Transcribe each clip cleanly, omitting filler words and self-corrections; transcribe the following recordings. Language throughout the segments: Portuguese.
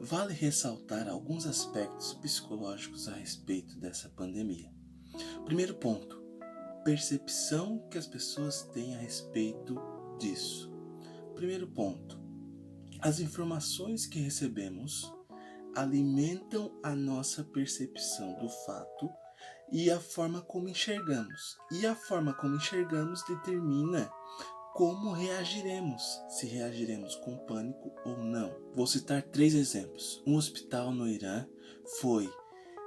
vale ressaltar alguns aspectos psicológicos a respeito dessa pandemia. Primeiro ponto, percepção que as pessoas têm a respeito disso. Primeiro ponto, as informações que recebemos alimentam a nossa percepção do fato e a forma como enxergamos. E a forma como enxergamos determina como reagiremos, se reagiremos com pânico ou não. Vou citar 3 exemplos. Um hospital no Irã foi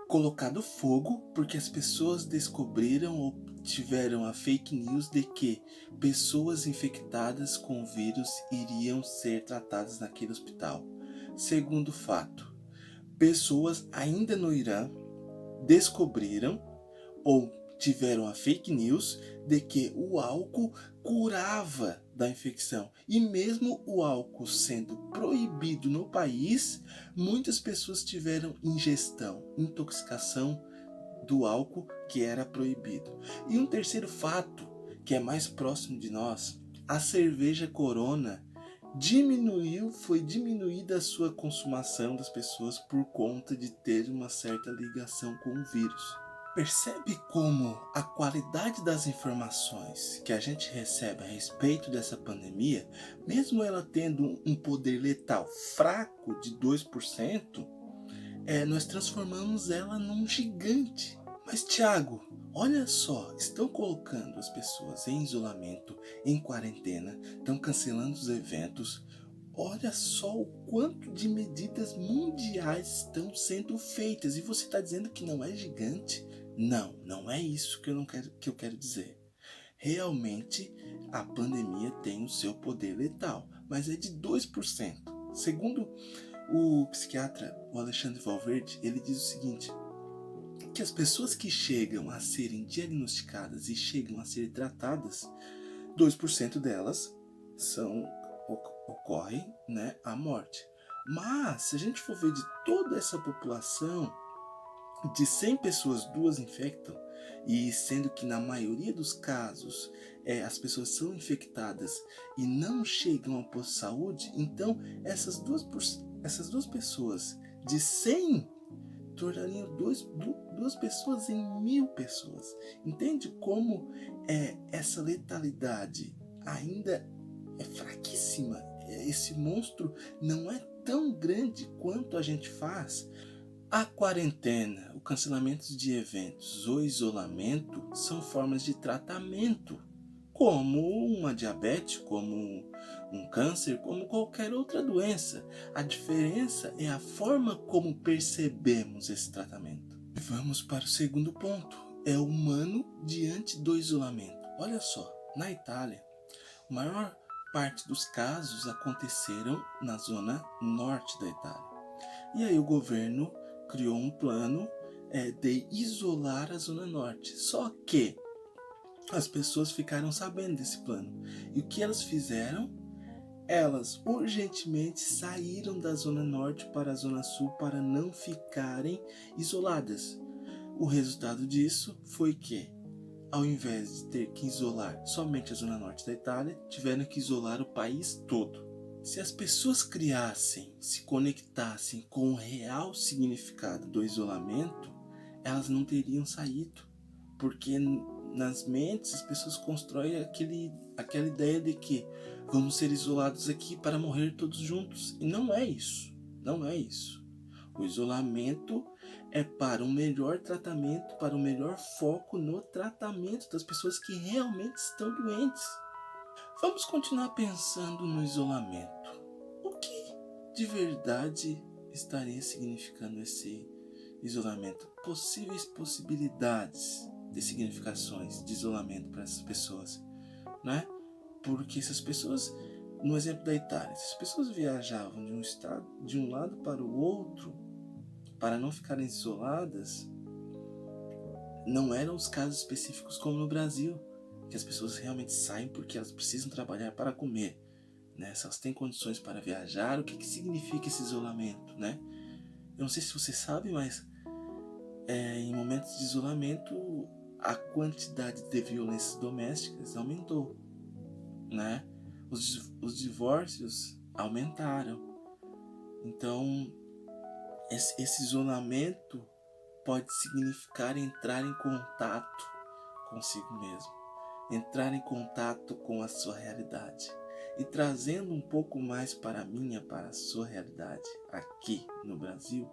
colocado fogo porque as pessoas descobriram ou tiveram a fake news de que pessoas infectadas com o vírus iriam ser tratadas naquele hospital. Segundo fato, pessoas ainda no Irã descobriram ou tiveram a fake news de que o álcool curava da infecção. E mesmo o álcool sendo proibido no país, muitas pessoas tiveram ingestão, intoxicação do álcool que era proibido. E um terceiro fato, que é mais próximo de nós, a cerveja Corona foi diminuída a sua consumação das pessoas por conta de ter uma certa ligação com o vírus. Percebe como a qualidade das informações que a gente recebe a respeito dessa pandemia, mesmo ela tendo um poder letal fraco de 2%, nós transformamos ela num gigante. Mas Thiago, olha só, estão colocando as pessoas em isolamento, em quarentena, estão cancelando os eventos. Olha só o quanto de medidas mundiais estão sendo feitas e você está dizendo que não é gigante? Não, não é isso que eu quero dizer. Realmente a pandemia tem o seu poder letal, mas é de 2%. Segundo o psiquiatra, o Alexandre Valverde, ele diz o seguinte, que as pessoas que chegam a serem diagnosticadas e chegam a ser tratadas, 2% delas ocorre, né, a morte. Mas, se a gente for ver de toda essa população, de 100 pessoas, 2 infectam, e sendo que na maioria dos casos as pessoas são infectadas e não chegam ao posto de saúde, então essas duas pessoas de 100 tornariam duas pessoas em 1000 pessoas. Entende como essa letalidade ainda é fraquíssima? Esse monstro não é tão grande quanto a gente faz. A quarentena, o cancelamento de eventos, o isolamento são formas de tratamento, como uma diabetes, como um câncer, como qualquer outra doença. A diferença é a forma como percebemos esse tratamento. Vamos para o segundo ponto, é o humano diante do isolamento. Olha só, na Itália, a maior parte dos casos aconteceram na zona norte da Itália. E aí o governo criou um plano de isolar a zona norte. Só que as pessoas ficaram sabendo desse plano. E o que elas fizeram? Elas urgentemente saíram da zona norte para a zona sul para não ficarem isoladas. O resultado disso foi que, ao invés de ter que isolar somente a zona norte da Itália, tiveram que isolar o país todo. Se as pessoas se conectassem com o real significado do isolamento, elas não teriam saído, porque nas mentes as pessoas constroem aquela ideia de que vamos ser isolados aqui para morrer todos juntos, e não é isso, não é isso. O isolamento é para um melhor tratamento, para um melhor foco no tratamento das pessoas que realmente estão doentes. Vamos continuar pensando no isolamento. O que de verdade estaria significando esse isolamento? Possíveis possibilidades de significações de isolamento para essas pessoas, né? Porque se as pessoas, no exemplo da Itália, se as pessoas viajavam de um lado para o outro para não ficarem isoladas, não eram os casos específicos como no Brasil, que as pessoas realmente saem porque elas precisam trabalhar para comer, né? Se elas têm condições para viajar, o que significa esse isolamento, né? Eu não sei se você sabe, mas em momentos de isolamento a quantidade de violências domésticas aumentou, né? Os divórcios aumentaram. Então esse isolamento pode significar entrar em contato consigo mesmo, entrar em contato com a sua realidade e trazendo um pouco mais para a minha, para a sua realidade aqui no Brasil.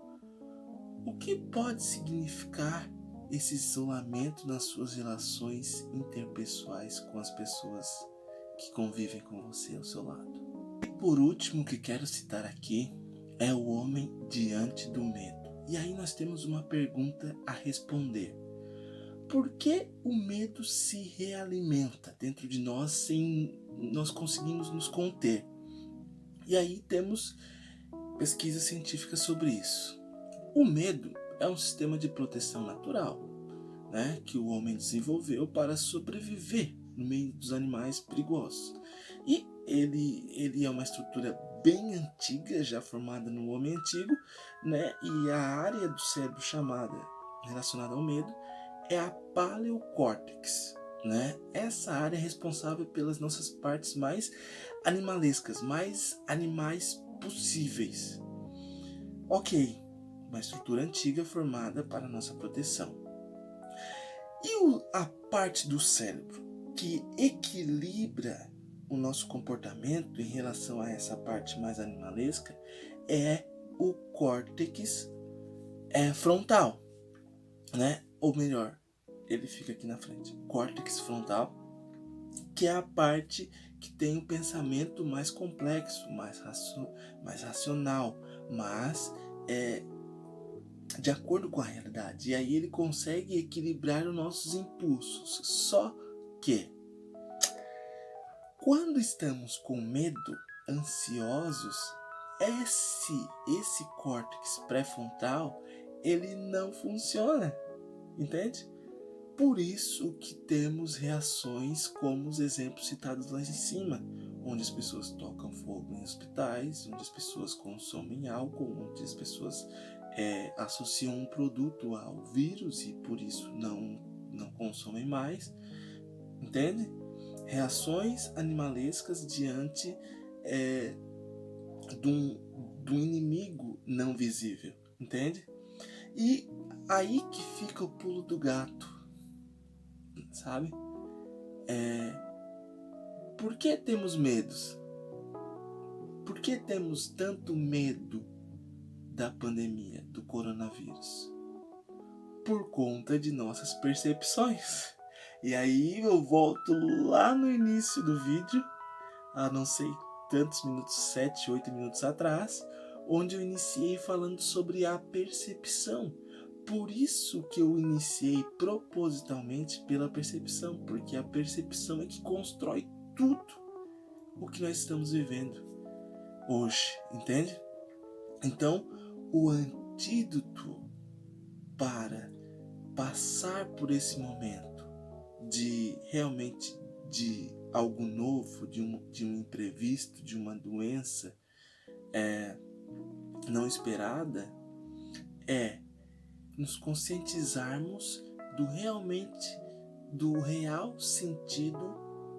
O que pode significar esse isolamento nas suas relações interpessoais com as pessoas que convivem com você ao seu lado? E por último, o que quero citar aqui é o homem diante do medo. E aí nós temos uma pergunta a responder. Por que o medo se realimenta dentro de nós sem nós conseguirmos nos conter? E aí temos pesquisas científicas sobre isso. O medo é um sistema de proteção natural, né, que o homem desenvolveu para sobreviver no meio dos animais perigosos. E ele é uma estrutura bem antiga, já formada no homem antigo, né, e a área do cérebro relacionada ao medo é a paleocórtex, né? Essa área é responsável pelas nossas partes mais animalescas, mais animais possíveis. Ok, uma estrutura antiga formada para nossa proteção. E a parte do cérebro que equilibra o nosso comportamento em relação a essa parte mais animalesca é o córtex frontal, né? Ou melhor, ele fica aqui na frente. Córtex frontal, que é a parte que tem o pensamento mais complexo, mais racional, mas de acordo com a realidade. E aí ele consegue equilibrar os nossos impulsos. Só que quando estamos com medo, ansiosos, esse córtex pré-frontal, ele não funciona, entende? Por isso que temos reações como os exemplos citados lá em cima, onde as pessoas tocam fogo em hospitais, onde as pessoas consomem álcool, onde as pessoas associam um produto ao vírus e por isso não consomem mais, entende? Reações animalescas diante do inimigo não visível, entende? E aí que fica o pulo do gato, sabe? Por que temos medos? Por que temos tanto medo da pandemia, do coronavírus? Por conta de nossas percepções. E aí eu volto lá no início do vídeo, a não sei tantos minutos, 7, 8 minutos atrás, onde eu iniciei falando sobre a percepção. Por isso que eu iniciei propositalmente pela percepção, porque a percepção é que constrói tudo o que nós estamos vivendo hoje, entende? Então, o antídoto para passar por esse momento de realmente de algo novo, de um imprevisto, de uma doença não esperada, é nos conscientizarmos do real sentido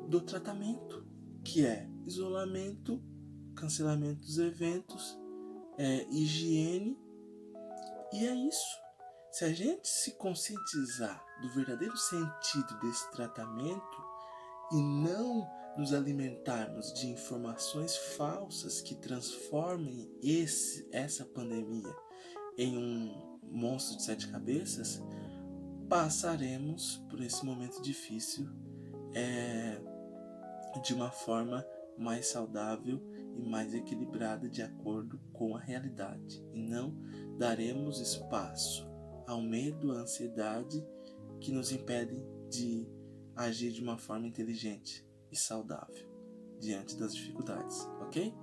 do tratamento, que é isolamento, cancelamento dos eventos, higiene, e é isso. Se a gente se conscientizar do verdadeiro sentido desse tratamento e não nos alimentarmos de informações falsas que transformem essa pandemia em um monstro de 7 cabeças, passaremos por esse momento difícil de uma forma mais saudável e mais equilibrada de acordo com a realidade, e não daremos espaço ao medo, à ansiedade que nos impedem de agir de uma forma inteligente e saudável diante das dificuldades, ok?